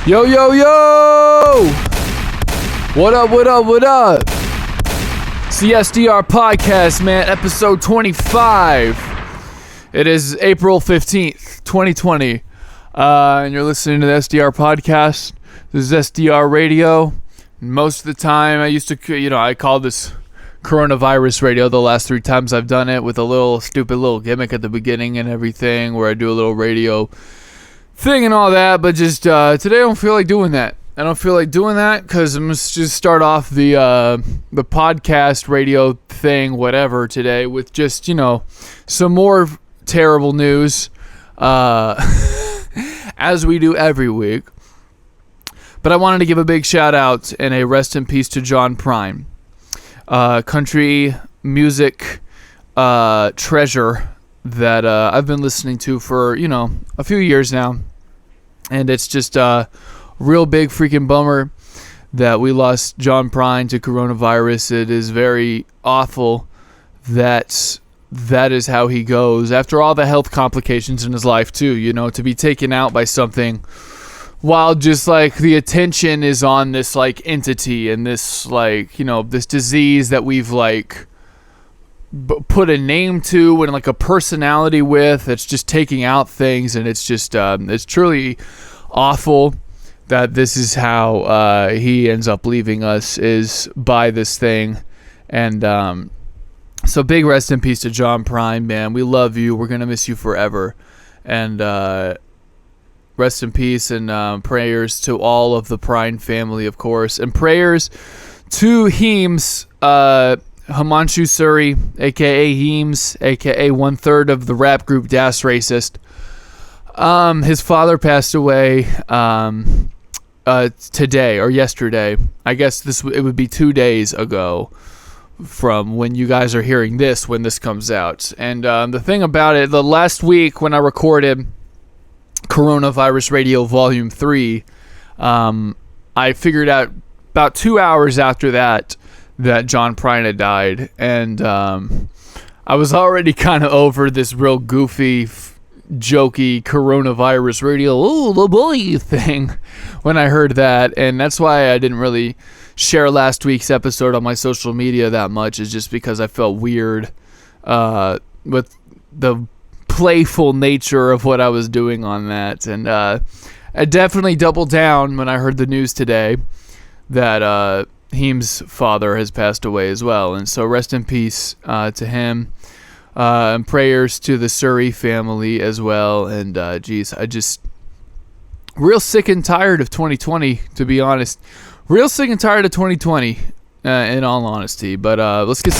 Yo, yo, yo! What up, what up, what up? It's the SDR podcast, man, episode 25. It is April 15th, 2020. And you're listening to the SDR podcast. This is SDR radio. Most of the time, I call this coronavirus radio the last 3 times I've done it, with a little stupid little gimmick at the beginning and everything, where I do a little radio thing and all that, but just today I don't feel like doing that. I don't feel like doing that because I'm just start off the podcast radio thing, whatever, today with just, some more terrible news, as we do every week. But I wanted to give a big shout out and a rest in peace to John Prine, country music treasure that I've been listening to for, a few years now. And it's just a real big freaking bummer that we lost John Prine to coronavirus. It is very awful that is how he goes. After all the health complications in his life too, to be taken out by something while just like the attention is on this like entity and this like, this disease that we've like put a name to and like a personality with. It's just taking out things, and it's just it's truly awful that this is how he ends up leaving us, is by this thing. And so big rest in peace to John Prine, man. We love you. We're gonna miss you forever, and rest in peace, and prayers to all of the Prine family, of course, and prayers to Heems, Himanshu Suri, aka Heems, aka 1/3 of the rap group Das Racist. His father passed away today or yesterday. I guess it would be 2 days ago from when you guys are hearing this, when this comes out. And the thing about it, the last week when I recorded Coronavirus Radio Volume 3, I figured out about 2 hours after that John Prine had died, and I was already kind of over this real goofy, jokey coronavirus radio, oh, the boy thing, when I heard that. And that's why I didn't really share last week's episode on my social media that much, is just because I felt weird with the playful nature of what I was doing on that. And I definitely doubled down when I heard the news today that Heems' father has passed away as well, and so rest in peace to him, and prayers to the Suri family as well. And I just real sick and tired of 2020, to be honest. Real sick and tired of 2020, in all honesty. But let's get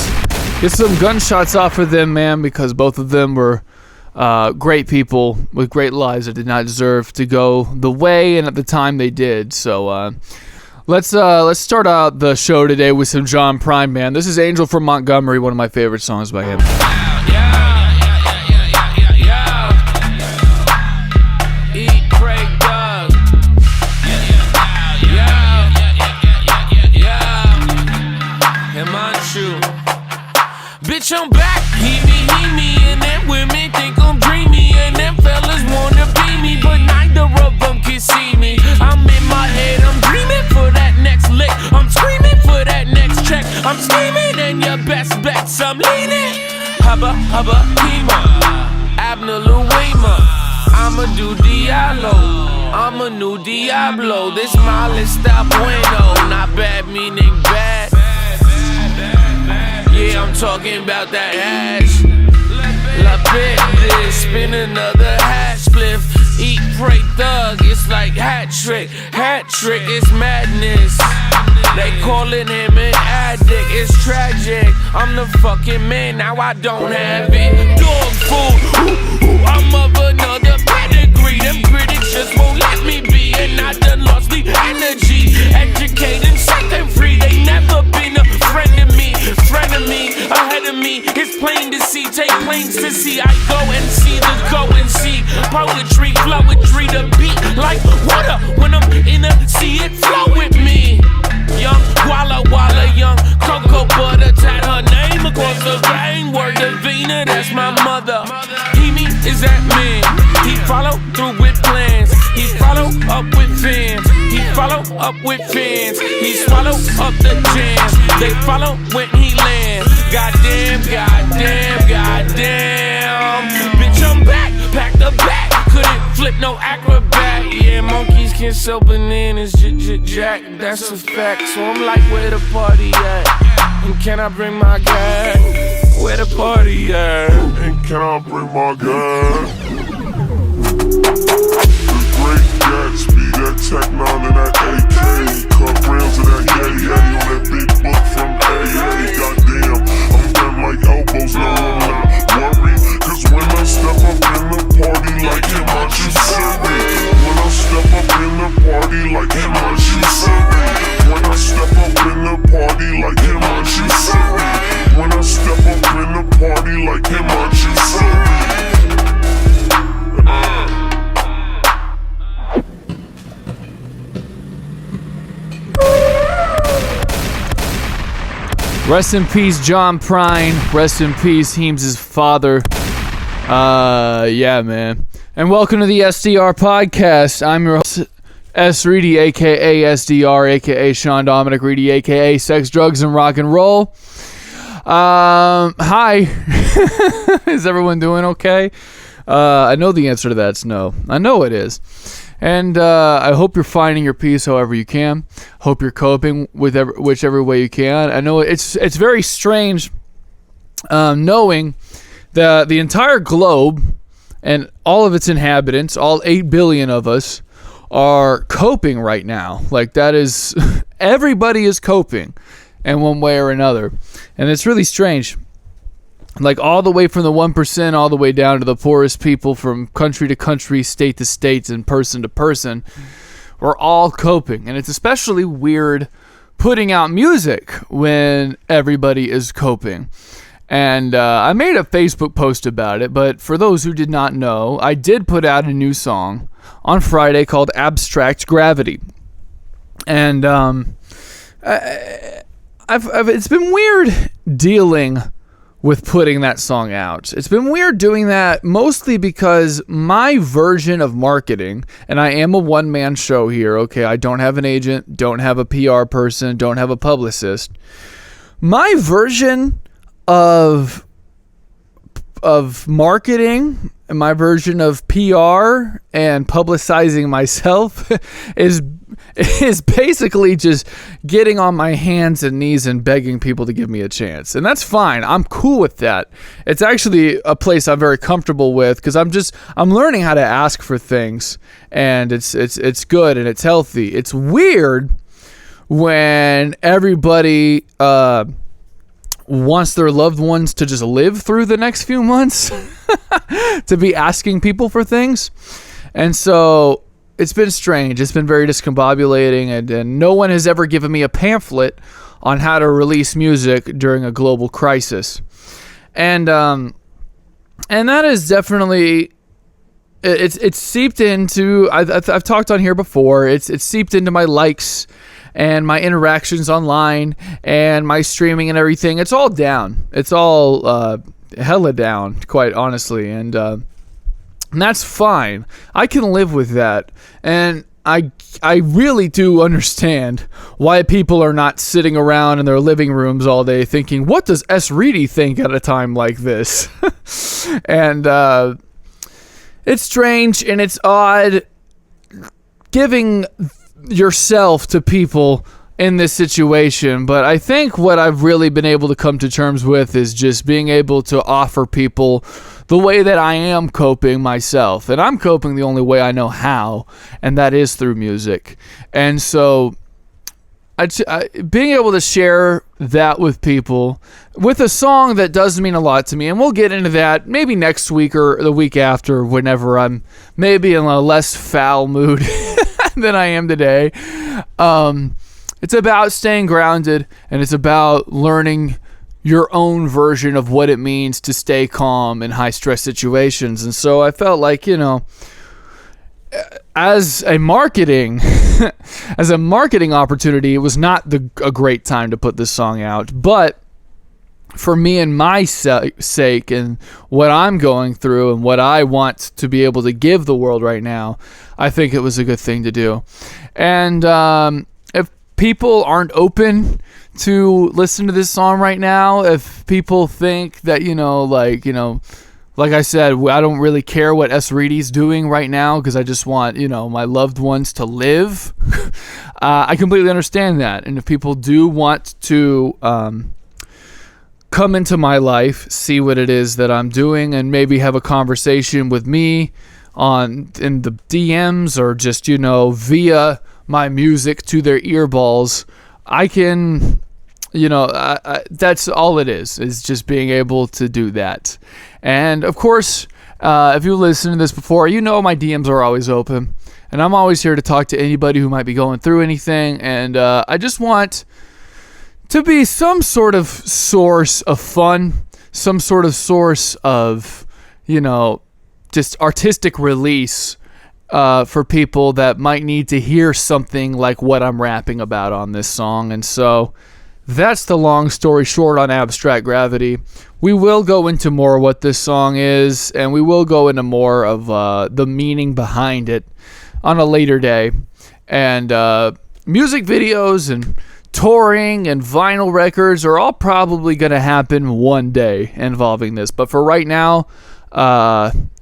some gunshots off of them, man, because both of them were great people with great lives that did not deserve to go the way and at the time they did. So Let's start out the show today with some John Prine, man. This is Angel from Montgomery, one of my favorite songs by him. Bitch, I'm back. He me, and them women think I'm dreamy, and them fellas wanna be me, but neither of them can see me. I'm in my head, I'm dreaming for that next lick. I'm screaming for that next check. I'm scheming, and your best bets I'm leaning. Hubba, Hema, Abner Louima. I'ma do Diallo. I'm a new Diablo. This mal está bueno. Not bad meaning bad. Yeah, I'm talking about that hash. La bitch, spin another hash spliff. Eat, pray, thug, it's like hat trick. Hat trick, it's madness. They calling him an addict, it's tragic. I'm the fucking man, now I don't have it. Dog food, I'm of another pedigree. Them critics just won't let me be, and I done lost the energy. Educating, set them free. They never been a friend of me. Ahead of me, it's plain to see. Take planes to see. I go and see the go and see. Poetry, flowetry, the beat like water. When I'm in the sea, it flow with me. Young Walla Walla, young Cocoa Butter, tat her name across the vein. Word to Vina, that's my mother. He is that man. He follow through with plans. He follow up with fans. up with fans. He swallow up the jam. They follow when he land. Goddamn, goddamn, goddamn. Bitch, I'm back, pack the back. Couldn't flip no acrobat. Yeah, monkeys can sell bananas, jack. That's a fact. So I'm like, where the party at? And can I bring my guy? Where the party at? And can I bring my guy? The great Gatsby, that Tech 9 and that AK. Cut rounds of that yay on that big book from AA. Goddamn, I'm bent like elbows, no I'm not worried. Cause when I step up in the party like him, I shoot silly. When I step up in the party like him, I shoot silly. When I step up in the party like him, I shoot silly. When I step up in the party like him, I shoot silly. Rest in peace, John Prine. Rest in peace, Heems' father. Yeah, man. And welcome to the SDR podcast. I'm your host, S. Reidy, a.k.a. SDR, a.k.a. Sean Dominic Reidy, a.k.a. Sex, Drugs, and Rock and Roll. Hi. Is everyone doing okay? I know the answer to that's no. I know it is. And I hope you're finding your peace however you can. Hope you're coping with whichever way you can. I know it's very strange knowing that the entire globe and all of its inhabitants, all 8 billion of us, are coping right now. Like, that is, everybody is coping in one way or another. And it's really strange. Like, all the way from the 1% all the way down to the poorest people, from country to country, state to state, and person to person, we're all coping. And it's especially weird putting out music when everybody is coping. And I made a Facebook post about it, but for those who did not know, I did put out a new song on Friday called Abstract Gravity. And it's been weird dealing with putting that song out. It's been weird doing that mostly because my version of marketing, and I am a one-man show here, okay? I don't have an agent, don't have a PR person, don't have a publicist. My version of marketing and my version of PR and publicizing myself is basically just getting on my hands and knees and begging people to give me a chance. And that's fine. I'm cool with that. It's actually a place I'm very comfortable with because I'm learning how to ask for things, and it's good and it's healthy. It's weird when everybody wants their loved ones to just live through the next few months to be asking people for things. And so it's been strange. It's been very discombobulating, and no one has ever given me a pamphlet on how to release music during a global crisis. And that is definitely, it's seeped into, I've talked on here before, it's seeped into my likes and my interactions online and my streaming and everything. It's all down. It's all hella down, quite honestly. And that's fine. I can live with that. And I really do understand why people are not sitting around in their living rooms all day thinking, what does S. Reidy think at a time like this? And it's strange and it's odd giving yourself to people in this situation, but I think what I've really been able to come to terms with is just being able to offer people the way that I am coping myself. And I'm coping the only way I know how, and that is through music. And so being able to share that with people with a song that does mean a lot to me, and we'll get into that maybe next week or the week after, whenever I'm maybe in a less foul mood than I am today. It's about staying grounded, and it's about learning your own version of what it means to stay calm in high stress situations. And so I felt like, as a marketing opportunity, it was not a great time to put this song out. But for me and my sake and what I'm going through and what I want to be able to give the world right now, I think it was a good thing to do. And people aren't open to listen to this song right now, if people think that, like I said, I don't really care what Reidy's doing right now because I just want, my loved ones to live. I completely understand that. And if people do want to come into my life, see what it is that I'm doing, and maybe have a conversation with me in the DMs or just, via my music to their earballs, I can... that's all it is just being able to do that. And of course, if you listened to this before, my DMs are always open, and I'm always here to talk to anybody who might be going through anything. And I just want to be some sort of source of fun, some sort of source of, just artistic release for people that might need to hear something like what I'm rapping about on this song. And so that's the long story short on Abstract Gravity. We will go into more what this song is, and we will go into more of the meaning behind it on a later day. And music videos and touring and vinyl records are all probably going to happen one day involving this. But for right now,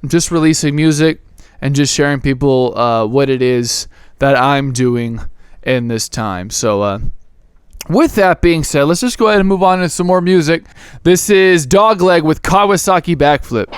just releasing music and just sharing people what it is that I'm doing in this time. So, with that being said, let's just go ahead and move on to some more music. This is Dogleg with Kawasaki Backflip.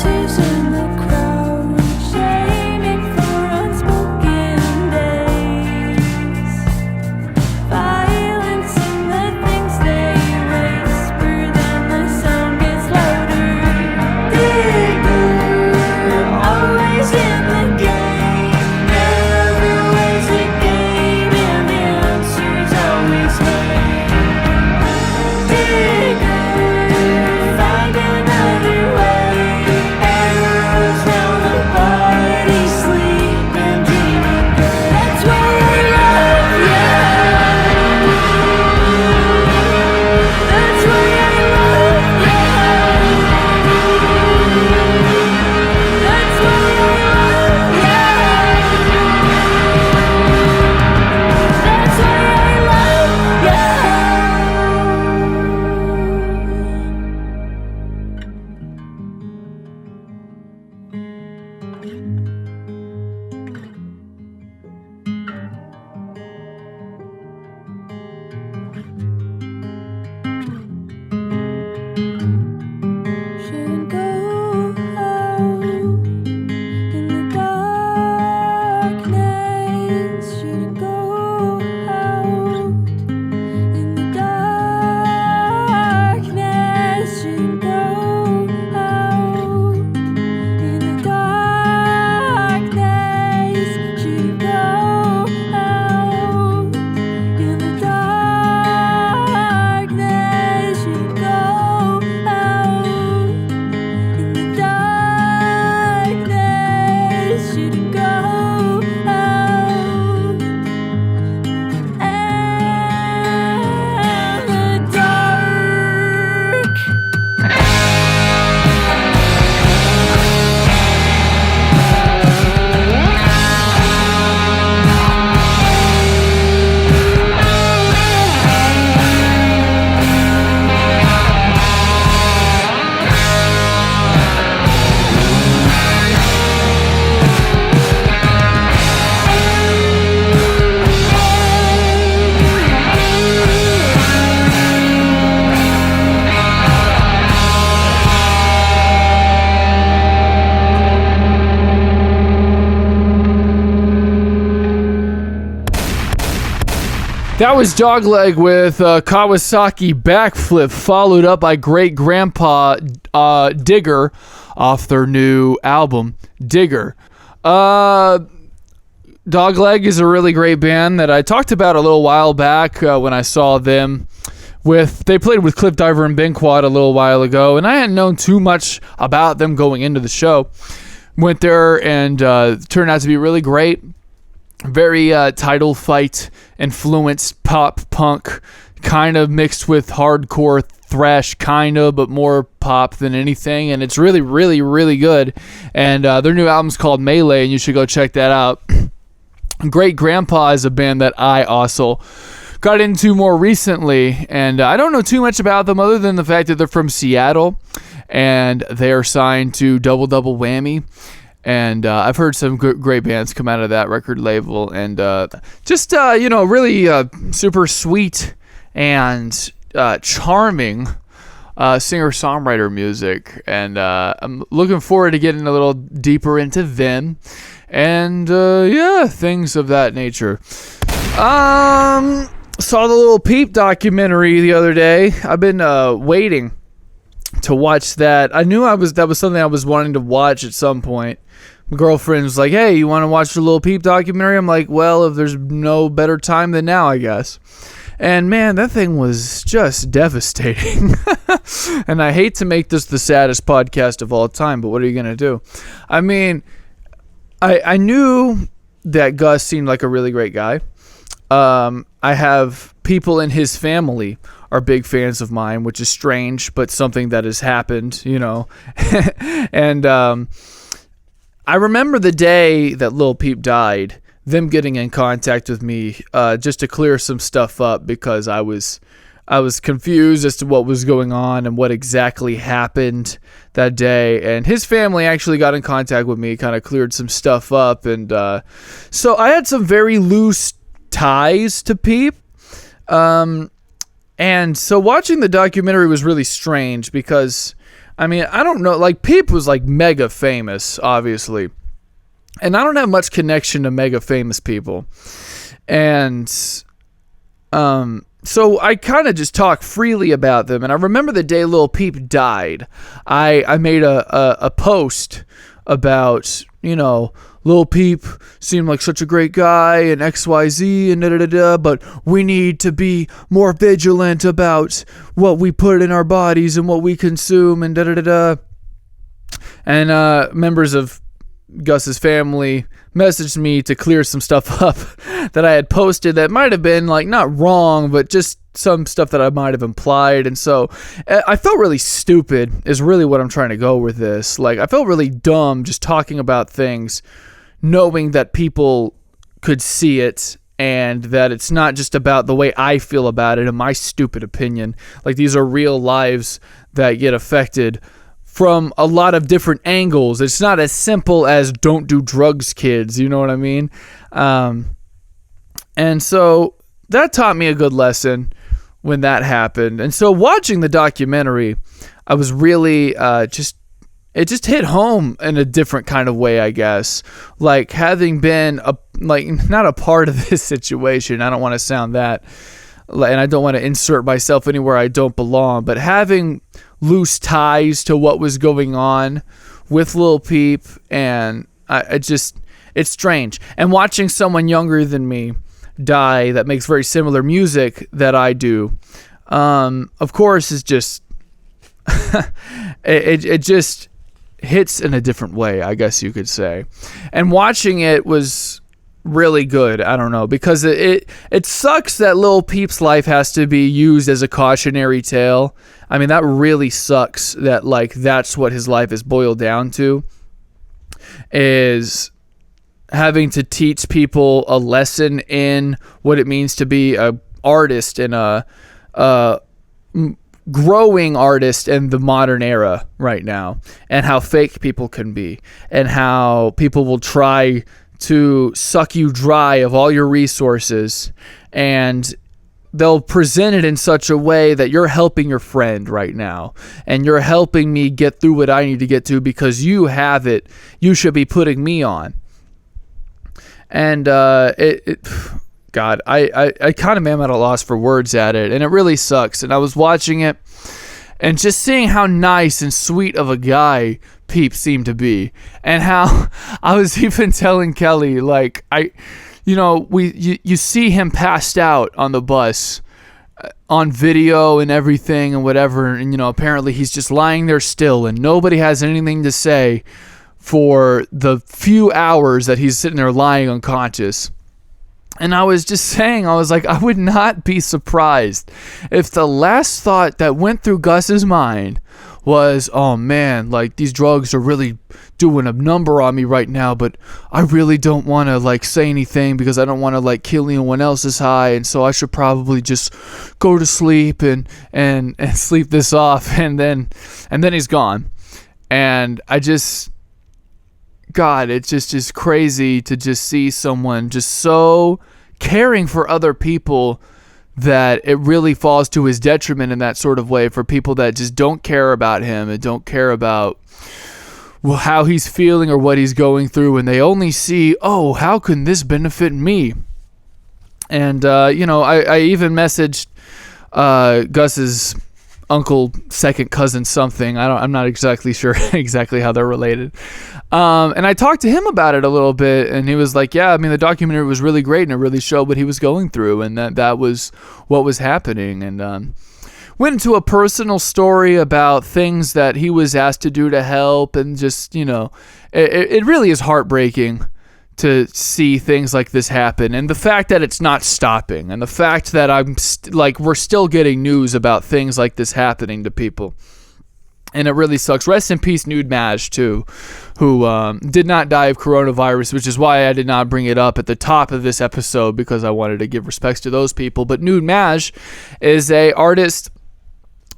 Voices in the crowd, shaming for unspoken days. Violence in the things they whisper, then the sound gets louder. Digger, always in the game. Never wins a game, and the answer's always hey. Digger, find another way. Arrows round the body, sleep and dreaming good. That's why I love you. That's why I love you. That's why I love you. That's why I love you. Shouldn't go out in the darkness. Shouldn't go out in the darkness. Shouldn't go out in the darkness. Shouldn't go out in the darkness. Shouldn't go out in the darkness. Shouldn't go out in the dark. That was Dogleg with Kawasaki Backflip, followed up by Great Grandpa Digger off their new album, Digger. Dogleg is a really great band that I talked about a little while back when I saw them. They played with Cliff Diver and Ben Quad a little while ago, and I hadn't known too much about them going into the show. Went there and turned out to be really great. Very title fight influenced pop punk, kind of mixed with hardcore thrash, kind of, but more pop than anything. And it's really, really, really good. And their new album's called Melee, and you should go check that out. Great Grandpa is a band that I also got into more recently, and I don't know too much about them other than the fact that they're from Seattle, and they are signed to Double Double Whammy. And I've heard some great bands come out of that record label, and just really super sweet and charming singer-songwriter music. And I'm looking forward to getting a little deeper into them, and things of that nature. Saw the little Peep documentary the other day. I've been waiting to watch that. I knew that was something I was wanting to watch at some point. My girlfriend was like, "Hey, you want to watch the little Peep documentary?" I'm like, "Well, if there's no better time than now, I guess." And man, that thing was just devastating. And I hate to make this the saddest podcast of all time, but what are you gonna do? I mean, I knew that Gus seemed like a really great guy. I have people in his family are big fans of mine, which is strange, but something that has happened, And I remember the day that Lil Peep died, them getting in contact with me just to clear some stuff up, because I was confused as to what was going on and what exactly happened that day. And his family actually got in contact with me, kind of cleared some stuff up. And so I had some very loose ties to Peep. And so watching the documentary was really strange, because I mean, I don't know. Like, Peep was like mega famous, obviously. And I don't have much connection to mega famous people. And so I kind of just talk freely about them. And I remember the day Lil Peep died, I made a post about, you know, Lil Peep seemed like such a great guy and XYZ and da-da-da-da, but we need to be more vigilant about what we put in our bodies and what we consume and da-da-da-da. And members of Gus's family messaged me to clear some stuff up that I had posted that might have been like not wrong, but just some stuff that I might have implied. And so I felt really stupid is really what I'm trying to go with this. Like, I felt really dumb just talking about things knowing that people could see it and that it's not just about the way I feel about it and my stupid opinion. Like, these are real lives that get affected from a lot of different angles. It's not as simple as don't do drugs, kids. You know what I mean? And so that taught me a good lesson when that happened. And so watching the documentary, I was really it just hit home in a different kind of way, I guess. Like, having been not a part of this situation. I don't want to sound that, and I don't want to insert myself anywhere I don't belong, but having loose ties to what was going on with Lil Peep, and it's strange. And watching someone younger than me die that makes very similar music that I do, of course, is just it just hits in a different way, I guess you could say. And watching it was really good. I don't know, because it sucks that Lil Peep's life has to be used as a cautionary tale. I mean, that really sucks that, like, that's what his life is boiled down to, is having to teach people a lesson in what it means to be a artist and a growing artist in the modern era right now, and how fake people can be, and how people will try to suck you dry of all your resources, and they'll present it in such a way that you're helping your friend right now, and you're helping me get through what I need to get to because you have it. You should be putting me on. And God, I kind of am at a loss for words at it, and it really sucks. And I was watching it and just seeing how nice and sweet of a guy Peep seemed to be, and how I was even telling Kelly, like, you see him passed out on the bus on video and everything and whatever, and, you know, apparently he's just lying there still and nobody has anything to say for the few hours that he's sitting there lying unconscious. And I was just saying, I was like, I would not be surprised if the last thought that went through Gus's mind was, oh man, like, these drugs are really doing a number on me right now, but I really don't want to, like, say anything because I don't want to, like, kill anyone else's high, and so I should probably just go to sleep and sleep this off, and then he's gone. And I just, God, it's just crazy to just see someone just so caring for other people that it really falls to his detriment in that sort of way, for people that just don't care about him and don't care about, well, how he's feeling or what he's going through, and they only see, oh, how can this benefit me? And, I even messaged Gus's uncle, second cousin, something. I'm not exactly sure exactly how they're related. And I talked to him about it a little bit, and he was like, yeah, I mean, the documentary was really great, and it really showed what he was going through, and that was what was happening. And went into a personal story about things that he was asked to do to help, and just, it really is heartbreaking to see things like this happen, and the fact that it's not stopping, and the fact that we're still getting news about things like this happening to people. And it really sucks. Rest in peace, Nued Maj, too, who did not die of coronavirus, which is why I did not bring it up at the top of this episode, because I wanted to give respects to those people. But Nued Maj is a artist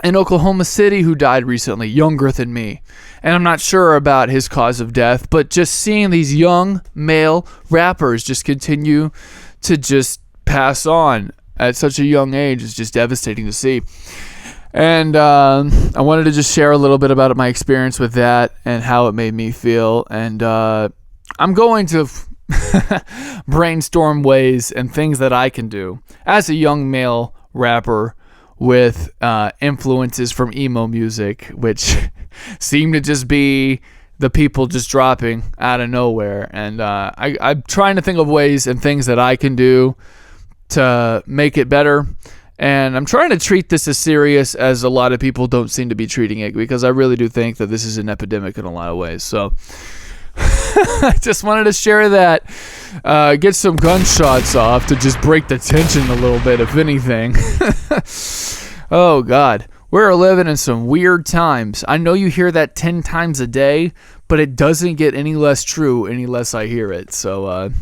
in Oklahoma City who died recently, younger than me. And I'm not sure about his cause of death, but just seeing these young male rappers just continue to just pass on at such a young age is just devastating to see. And I wanted to just share a little bit about my experience with that and how it made me feel. And I'm going to brainstorm ways and things that I can do as a young male rapper with influences from emo music, which seem to just be the people just dropping out of nowhere. And I'm trying to think of ways and things that I can do to make it better. And I'm trying to treat this as serious as a lot of people don't seem to be treating it, because I really do think that this is an epidemic in a lot of ways. So I just wanted to share that, get some gunshots off to just break the tension a little bit, if anything. Oh, God. We're living in some weird times. I know you hear that 10 times a day, but it doesn't get any less true any less I hear it. So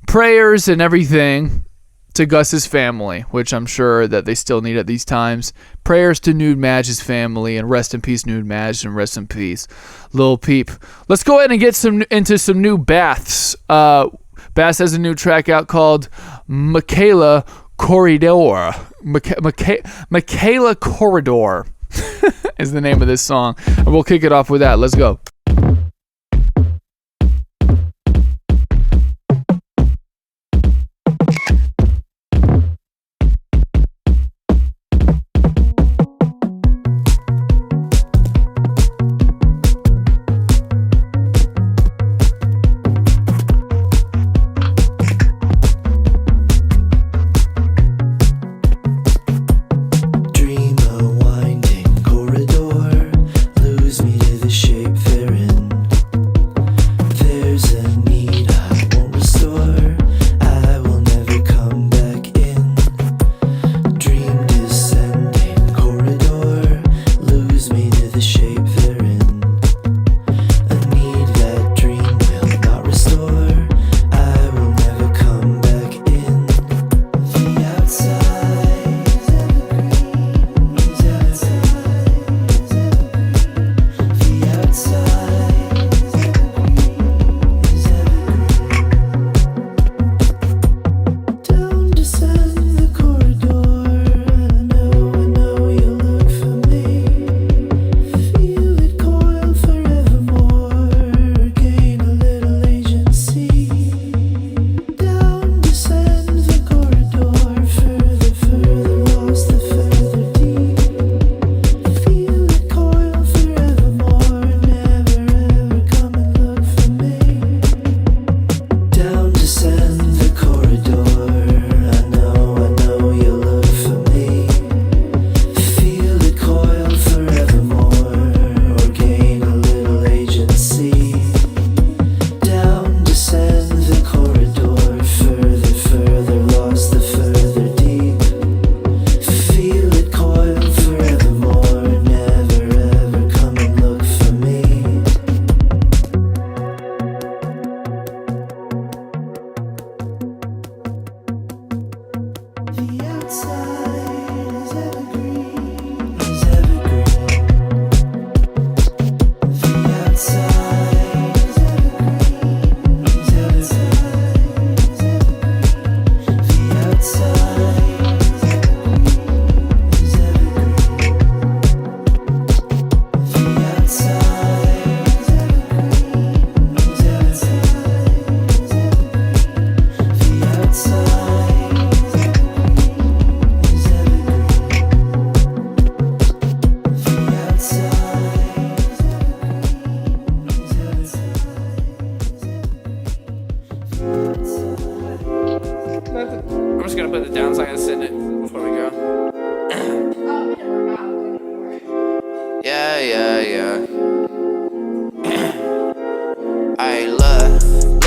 prayers and everything to Gus's family, which I'm sure that they still need at these times. Prayers to Nued Madge's family, and rest in peace, Nued Madge, and rest in peace, Lil Peep. Let's go ahead and get into some new Baths. Baths has a new track out called Mikaela Corridor. Mikaela Corridor is the name of this song. And we'll kick it off with that. Let's go.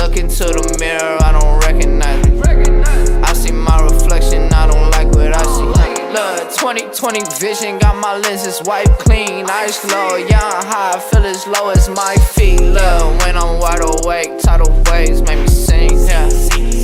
Look into the mirror, I don't recognize me. I see my reflection, I don't like what I see. Look, 20/20 vision, got my lenses wiped clean. Ice low, young high, feel as low as my feet. Look, when I'm wide awake, tidal waves make me sing. Yeah.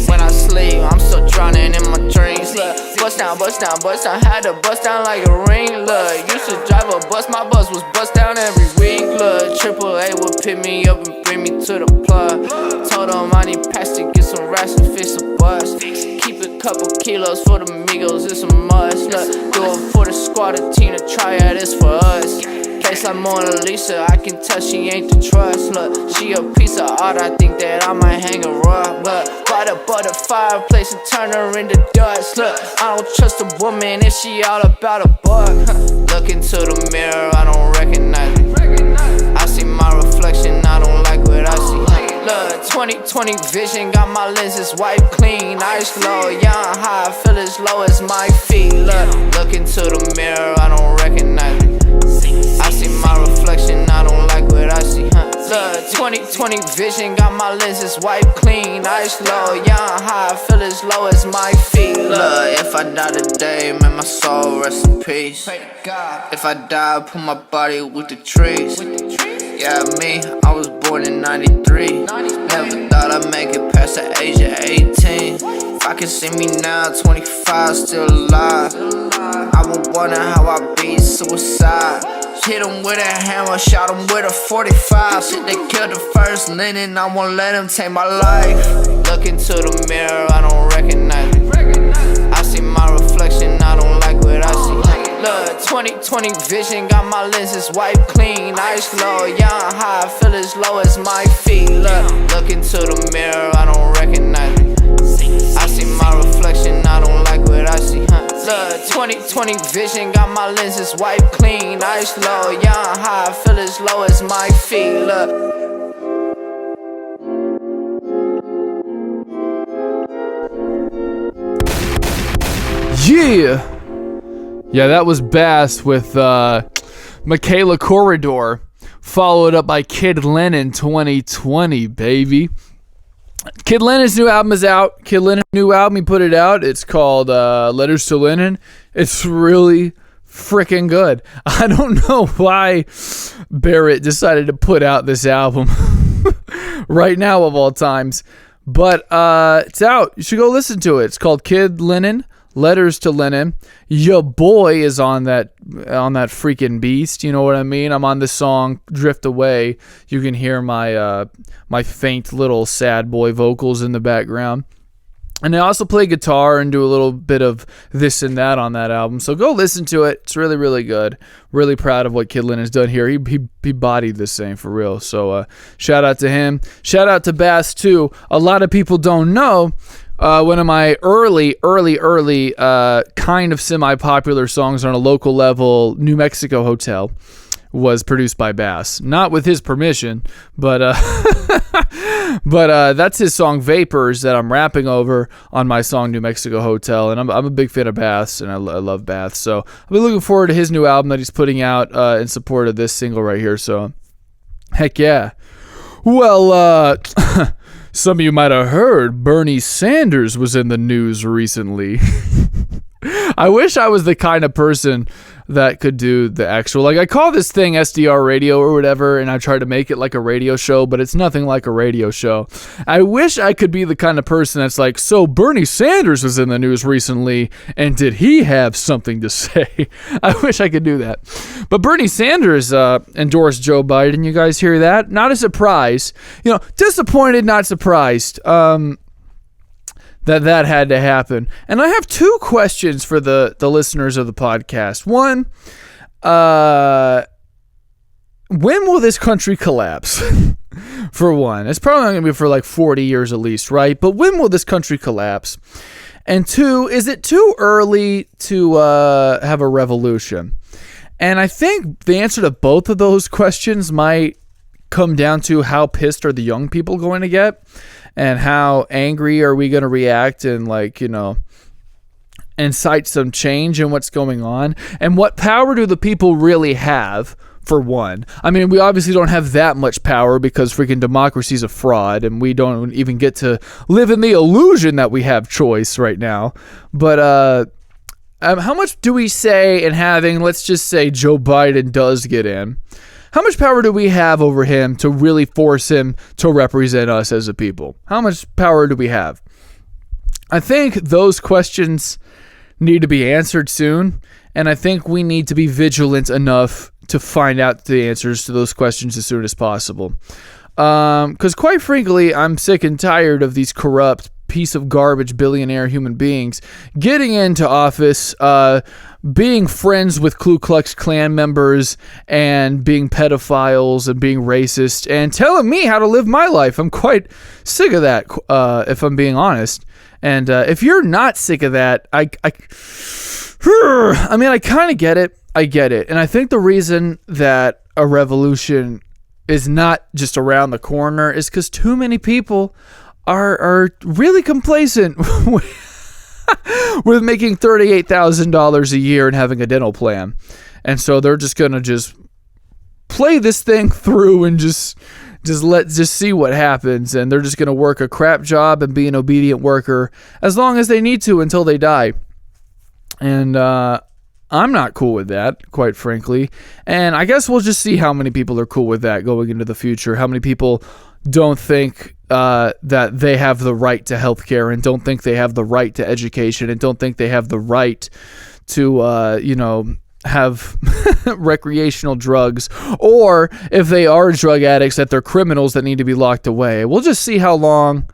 When I sleep, I'm still drowning in my dreams. Look, bust down, had to bust down like a ring. Look, used to drive a bus, my bus was bust down every week. Look, AAA would pick me up and bring me to the plug. Told them I need past to get some racks and fix the bus. Keep it couple kilos for the Migos, it's a must. Look, do it for the squad, a Tina, triad is for us. Case like Mona Lisa, I can tell she ain't the trust. Look, she a piece of art, I think that I might hang her up. Look, light up by the fireplace and turn her into dust. Look, I don't trust a woman if she all about a buck. Look into the mirror, I don't recognize me. I see my reflection, I don't like what I see. Look, 20/20 vision, got my lenses wiped clean. Ice low, young high, I feel as low as my feet. Look into the mirror, I don't recognize me. I see my reflection, I don't like what I see. Look, 20/20 vision, got my lenses wiped clean. Ice low, young high, I feel as low as my feet. Look, if I die today, may my soul rest in peace. If I die, put my body with the trees. Yeah, me, I was born in 93. Never thought I'd make it past the age of 18. If I could see me now, 25, still alive, I would wonder how I beat suicide. Hit him with a hammer, shot him with a 45. Shit, they killed the first Lennon, I won't let him take my life. Look into the mirror, I don't recognize me. I see my reflection, I don't like what I see. Look, 20/20 vision, got my lenses wiped clean. Ice low, young high, I feel as low as my feet. Look into the mirror, I don't recognize me. I see my reflection, I don't like what I see. Look, 20/20 vision, got my lenses wiped clean. Ice low, young high, I feel as low as my feet. Look. Yeah, that was Bass with Mikaela Corridor, followed up by Kid Lennon 2020, baby. Kid Lennon's new album is out. Kid Lennon's new album, he put it out. It's called Letters to Lennon. It's really freaking good. I don't know why Barrett decided to put out this album right now of all times, but it's out. You should go listen to it. It's called Kid Lennon, Letters to Lennon. Your boy is on that freaking beast. You know what I mean? I'm on this song Drift Away. You can hear my my faint little sad boy vocals in the background. And I also play guitar and do a little bit of this and that on that album. So go listen to it. It's really, really good. Really proud of what Kid Lennon's done here. He bodied this thing for real. So shout out to him. Shout out to Bass too. A lot of people don't know. One of my early kind of semi-popular songs on a local level, New Mexico Hotel, was produced by Bass. Not with his permission, but that's his song Vapors that I'm rapping over on my song New Mexico Hotel. And I'm a big fan of Bass, and I love Bass. So I'll be looking forward to his new album that he's putting out in support of this single right here. So heck yeah. Well, some of you might have heard Bernie Sanders was in the news recently. I wish I was the kind of person that could do the actual, like, I call this thing SDR radio or whatever, and I try to make it like a radio show, but it's nothing like a radio show. I wish I could be the kind of person that's like, so Bernie Sanders was in the news recently, and did he have something to say? I wish I could do that. But Bernie Sanders endorsed Joe Biden. You guys hear that? Not a surprise. You know, disappointed, not surprised. That had to happen. And I have two questions for the listeners of the podcast. One, when will this country collapse? For one. It's probably not going to be for like 40 years at least, right? But when will this country collapse? And two, is it too early to have a revolution? And I think the answer to both of those questions might come down to how pissed are the young people going to get? And how angry are we going to react and, like, you know, incite some change in what's going on? And what power do the people really have, for one? I mean, we obviously don't have that much power because freaking democracy's a fraud and we don't even get to live in the illusion that we have choice right now. But how much do we say in having, let's just say Joe Biden does get in? How much power do we have over him to really force him to represent us as a people? How much power do we have? I think those questions need to be answered soon, and I think we need to be vigilant enough to find out the answers to those questions as soon as possible. Because quite frankly, I'm sick and tired of these corrupt piece of garbage billionaire human beings getting into office, being friends with Ku Klux Klan members and being pedophiles and being racist and telling me how to live my life. I'm quite sick of that, if I'm being honest. And if you're not sick of that, I mean, I kind of get it. I get it. And I think the reason that a revolution is not just around the corner is because too many people are really complacent with making $38,000 a year and having a dental plan. And so they're just going to just play this thing through and just see what happens. And they're just going to work a crap job and be an obedient worker as long as they need to until they die. And I'm not cool with that, quite frankly. And I guess we'll just see how many people are cool with that going into the future. How many people don't think that they have the right to healthcare and don't think they have the right to education and don't think they have the right to, have recreational drugs, or if they are drug addicts, that they're criminals that need to be locked away. We'll just see how long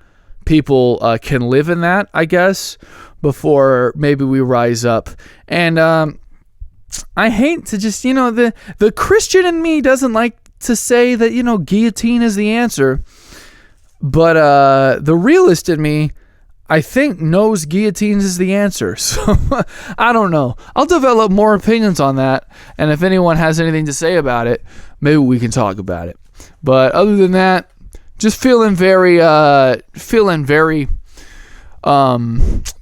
people can live in that, I guess, before maybe we rise up. And I hate to just, the Christian in me doesn't like to say that, guillotine is the answer. But the realist in me, I think, knows guillotines is the answer. So I don't know. I'll develop more opinions on that. And if anyone has anything to say about it, maybe we can talk about it. But other than that, just feeling very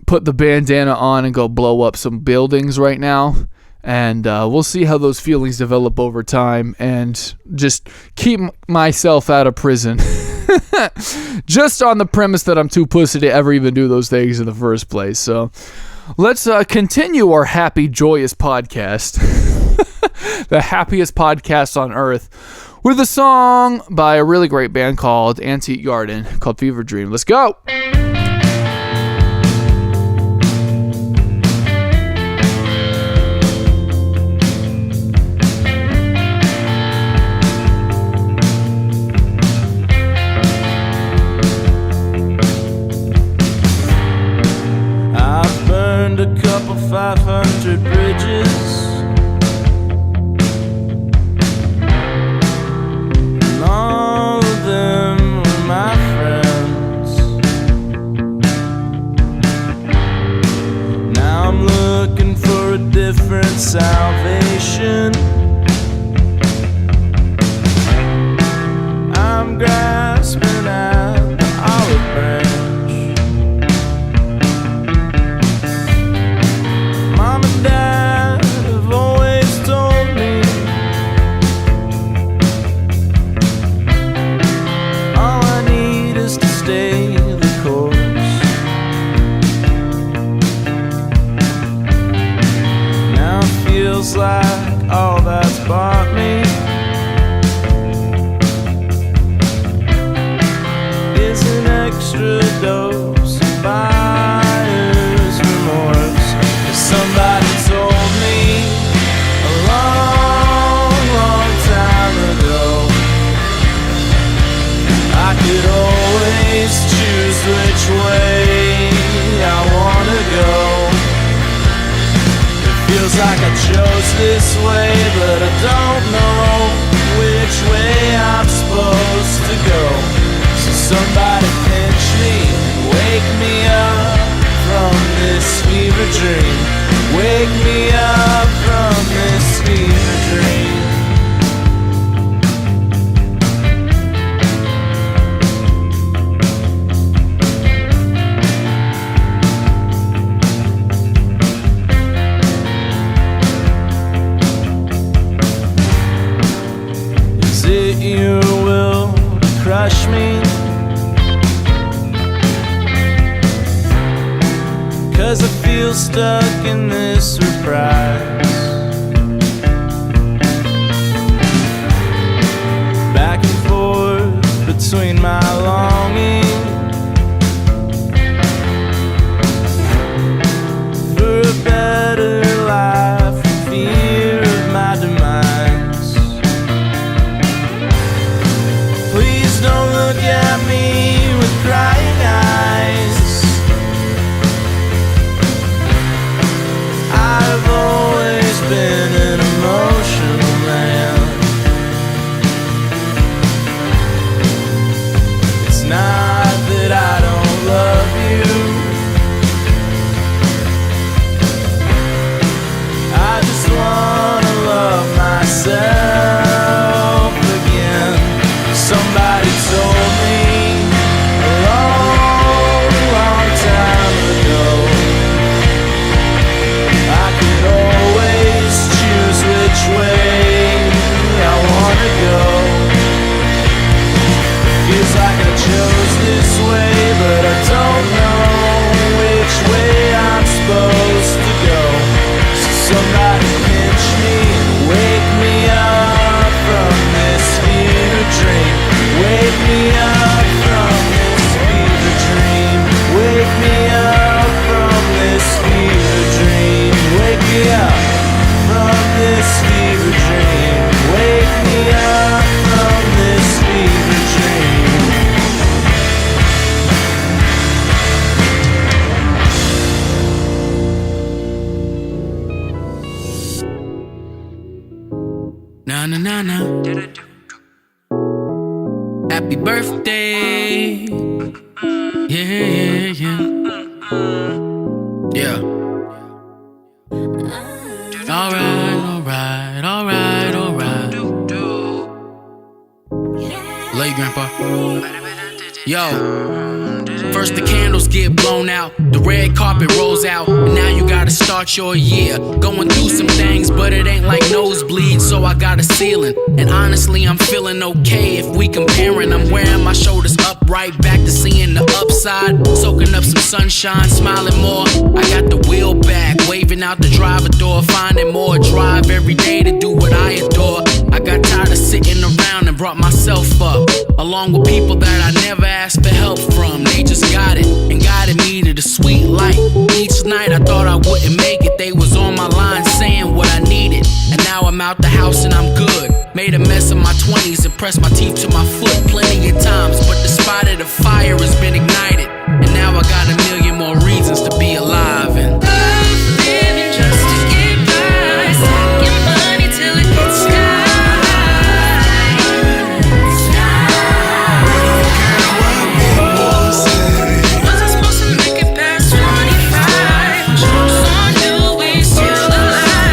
put the bandana on and go blow up some buildings right now. And we'll see how those feelings develop over time and just keep myself out of prison. Just on the premise that I'm too pussy to ever even do those things in the first place. So let's continue our happy, joyous podcast. The happiest podcast on earth. With a song by a really great band called Antique Garden called Fever Dream. Let's go! A couple 500 bridges, and all of them were my friends. Now I'm looking for a different salvation. I'm grasping at the olive branch. Like all that's bought me is an extra dose of buyer's remorse. Somebody told me a long, long time ago I could always choose which way I wanna go. Feels like I chose this way, but I don't know which way I'm supposed to go. So somebody pinch me and wake me up from this fever dream. Wake me up from this fever dream. Your will crush me, 'cause I feel stuck in this reprise. Back and forth between my longing for a better life and fear of my demise. Please don't look at me with crying eyes. Yo, first the candles get blown out, the red carpet rolls out, and now you gotta start your year. Going through some things, but it ain't like nosebleeds, so I got a ceiling. And honestly, I'm feeling okay if we comparing. I'm wearing my shoulders up, right back to seeing the upside. Soaking up some sunshine, smiling more. I got the wheel back, waving out the driver door, finding more drive every day to do what I adore. I got tired of sitting around and brought myself up, along with people that I never asked for help from. They just got it and guided me to the sweet light. Each night I thought I wouldn't make it, they was on my line saying what I needed. And now I'm out the house and I'm good. Made a mess of my 20s and pressed my teeth to my foot plenty of times, but the spot of the fire has been ignited, and now I got a million more reasons to be alive. And Living just to get by, stacking money till it gets sky. Wasn't supposed to make it past 25. Jokes on you, we still alive.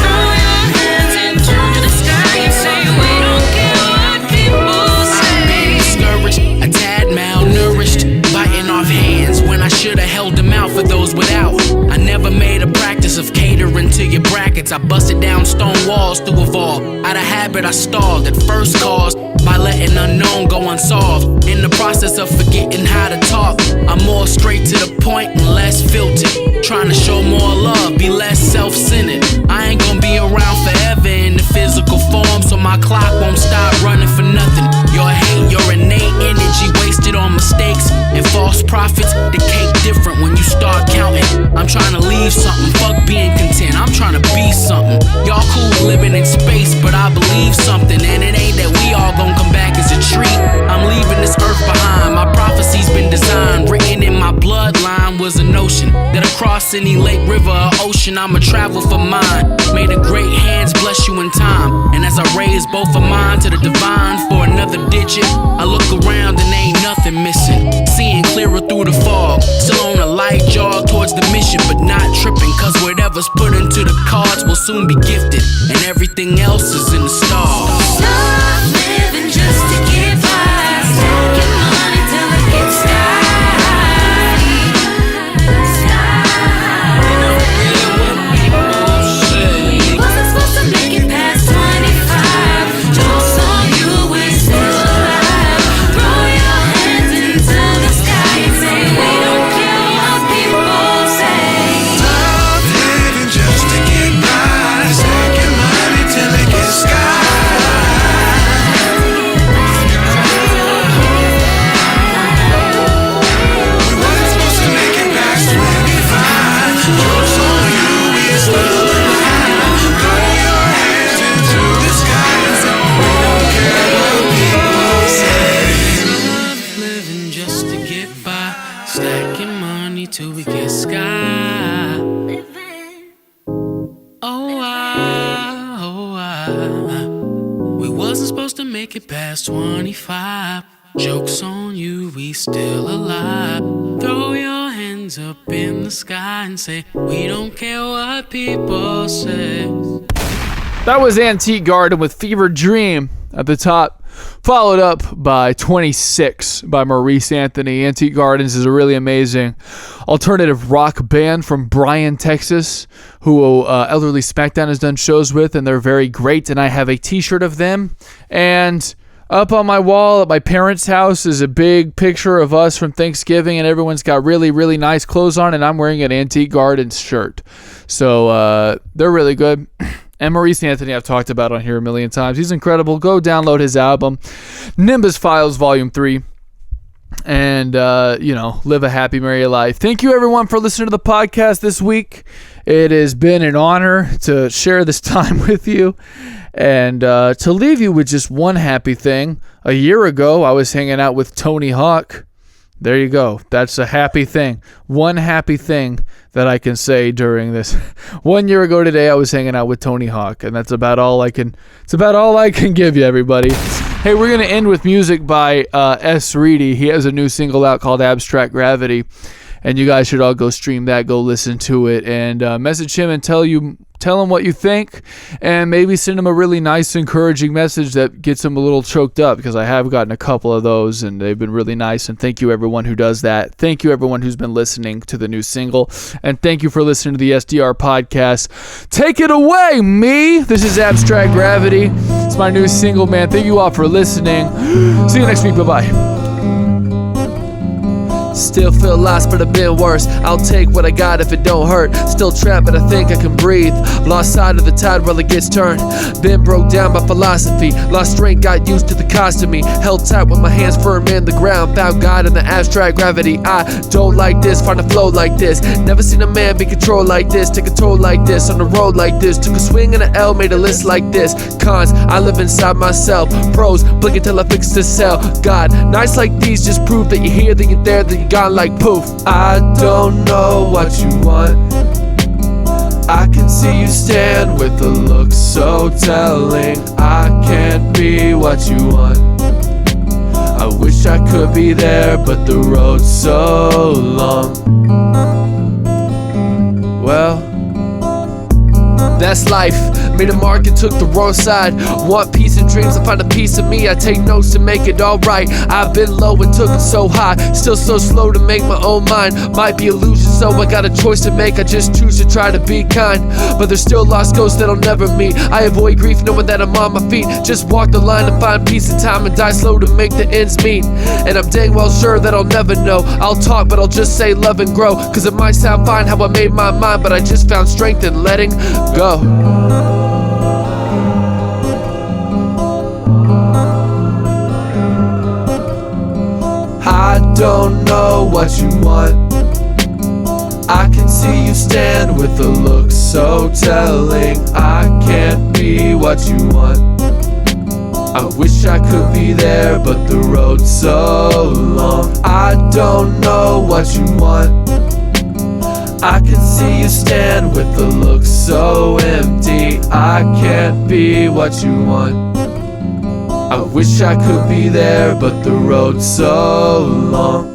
Throw your hands into the sky and say we don't care what people say. discouraged, a tad malnourished, biting off hands when I should've held them out for those without. I never made a practice of catering to your brackets. I busted down stone walls to evolve. Out of habit, I stalled at first cause by letting unknown go unsolved. In the process of forgetting how to talk, I'm more straight to the point and less filtered. Trying to show more love, be less self-centered. I ain't gonna be around forever in the physical form, so my clock won't stop running for nothing. Your hate, your innate energy wasted on mistakes and false prophets. The cake different when you start counting. I'm trying to leave something, fuck being content. I'm trying to be something. Y'all cool living in space, but I believe something, and it ain't that we all gon' come back as a treat. I'm leaving this earth behind. My prophecy's been designed, written in my bloodline was a notion that across any lake, river, or ocean, I'ma travel for mine. May the great hands bless you in time. And as I raise both of mine to the divine for another digit, I look around and ain't nothing missing. Seeing clearer through the fog, still on a light jog towards the mission, but not tripping, cause whatever's put into the cards will soon be gifted, and everything else is in the stars. Stop living just to get by, stacking money till it gets sky. Wasn't supposed to make it past 25. Jokes on you, we still alive. Throw your hands into the sky and say we don't care what people say. Stop living just to get by, stacking money till it gets sky. We wasn't supposed to make it past 25. Jokes on you, we still alive. Throw your hands into the sky and say we don't care what people say. Living just to get by, stacking money till we get sky. We wasn't supposed to make it past 25. Jokes on you, we still alive. Throw your hands up in the sky and say, we don't care what people say. That was Antique Garden with Fever Dream at the top, followed up by 26 by Marrice Anthony. Antique Gardens is a really amazing alternative rock band from Bryan, Texas, who Elderly Smackdown has done shows with, and they're very great, and I have a t-shirt of them. And up on my wall at my parents' house is a big picture of us from Thanksgiving, and everyone's got really, really nice clothes on, and I'm wearing an Antique Gardens shirt. So they're really good. And Marrice Anthony I've talked about on here a million times. He's incredible. Go download his album, Nimbus Files Volume 3. And, live a happy, merry life. Thank you, everyone, for listening to the podcast this week. It has been an honor to share this time with you. And to leave you with just one happy thing. A year ago, I was hanging out with Tony Hawk. There you go. That's a happy thing. One happy thing that I can say during this. 1 year ago today, I was hanging out with Tony Hawk, and that's about all I can. It's about all I can give you, everybody. Hey, we're gonna end with music by Reidy. He has a new single out called Abstract Gravity, and you guys should all go stream that, go listen to it, and message him and tell Tell them what you think, and maybe send them a really nice, encouraging message that gets them a little choked up, because I have gotten a couple of those, and they've been really nice. And thank you, everyone who does that. Thank you, everyone who's been listening to the new single, and thank you for listening to the SDR podcast. Take it away, me. This is Abstract Gravity. It's my new single, man. Thank you all for listening. See you next week. Bye-bye. Still feel lost, but I've been worse. I'll take what I got if it don't hurt. Still trapped, but I think I can breathe. Lost side of the tide while it gets turned. Been broke down by philosophy. Lost strength, got used to the cost of me. Held tight with my hands firm in the ground. Found God in the abstract gravity. I don't like this, find a flow like this. Never seen a man be controlled like this. Take a toll like this, on the road like this. Took a swing and an L, made a list like this. Cons, I live inside myself. Pros, blink until I fix the cell. God, nights like these just prove that you're here, that you're there, that you're gone like poof. I don't know what you want. I can see you stand with a look so telling. I can't be what you want. I wish I could be there, but the road's so long. Well, that's life. Made a mark and took the wrong side. Want peace and dreams, I find a piece of me. I take notes to make it alright. I've been low and took it so high. Still so slow to make my own mind. Might be illusion, so I got a choice to make. I just choose to try to be kind. But there's still lost ghosts that I'll never meet. I avoid grief knowing that I'm on my feet. Just walk the line to find peace and time, and die slow to make the ends meet. And I'm dang well sure that I'll never know. I'll talk, but I'll just say love and grow. Cause it might sound fine how I made my mind, but I just found strength in letting go. I don't know what you want. I can see you stand with a look so telling. I can't be what you want. I wish I could be there, but the road's so long. I don't know what you want. I can see you stand with a look so empty. I can't be what you want. I wish I could be there, but the road's so long.